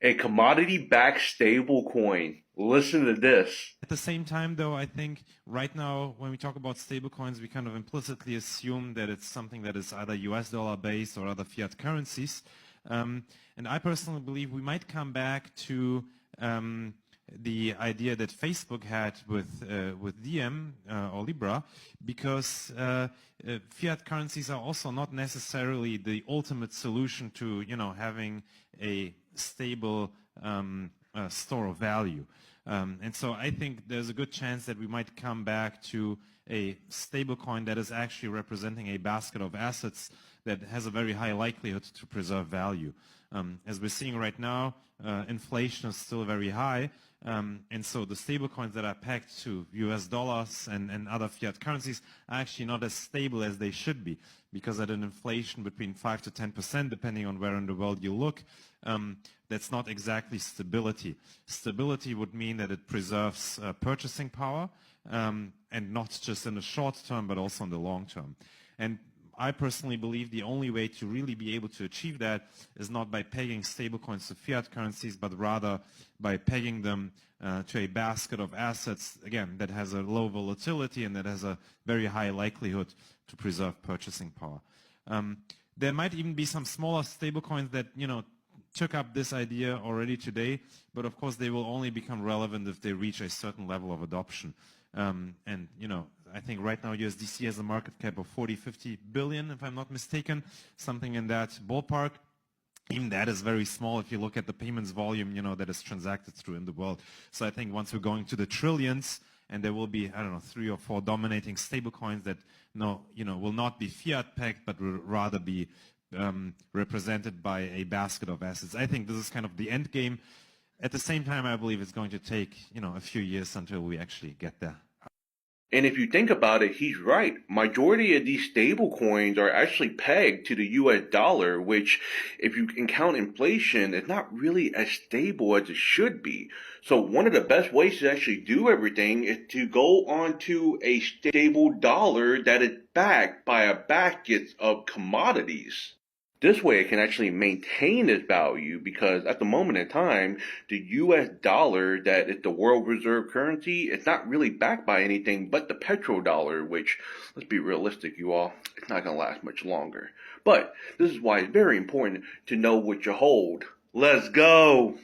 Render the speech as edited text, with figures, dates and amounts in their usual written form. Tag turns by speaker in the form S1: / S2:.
S1: A commodity-backed stablecoin. Listen to this.
S2: At the same time, though, I think right now, when we talk about stablecoins, we kind of implicitly assume that it's something that is either US dollar based or other fiat currencies. And I personally believe we might come back to the idea that Facebook had with Diem or Libra, because fiat currencies are also not necessarily the ultimate solution to having a stable store of value. And so I think there's a good chance that we might come back to a stablecoin that is actually representing a basket of assets that has a very high likelihood to preserve value. As we're seeing right now, inflation is still very high, and so the stablecoins that are pegged to US dollars and other fiat currencies are actually not as stable as they should be, because at an inflation between 5 to 10%, depending on where in the world you look, that's not exactly stability. Stability would mean that it preserves purchasing power, and not just in the short term, but also in the long term. And I personally believe the only way to really be able to achieve that is not by pegging stablecoins to fiat currencies, but rather by pegging them to a basket of assets, again, that has a low volatility and that has a very high likelihood to preserve purchasing power. There might even be some smaller stablecoins that, took up this idea already today, but of course they will only become relevant if they reach a certain level of adoption. I think right now USDC has a market cap of 40, 50 billion, if I'm not mistaken, something in that ballpark. Even that is very small if you look at the payments volume, that is transacted through in the world. So I think once we're going to the trillions, and there will be, 3 or 4 dominating stablecoins that will not be fiat pegged, but will rather be represented by a basket of assets. I think this is kind of the end game. At the same time, I believe it's going to take, a few years until we actually get there.
S1: And if you think about it, he's right. Majority of these stable coins are actually pegged to the US dollar, which, if you can count inflation, is not really as stable as it should be. So one of the best ways to actually do everything is to go onto a stable dollar that is backed by a basket of commodities. This way it can actually maintain its value, because at the moment in time, the US dollar that is the world reserve currency, it's not really backed by anything but the petrodollar, which, let's be realistic, you all, it's not going to last much longer. But this is why it's very important to know what you hold. Let's go!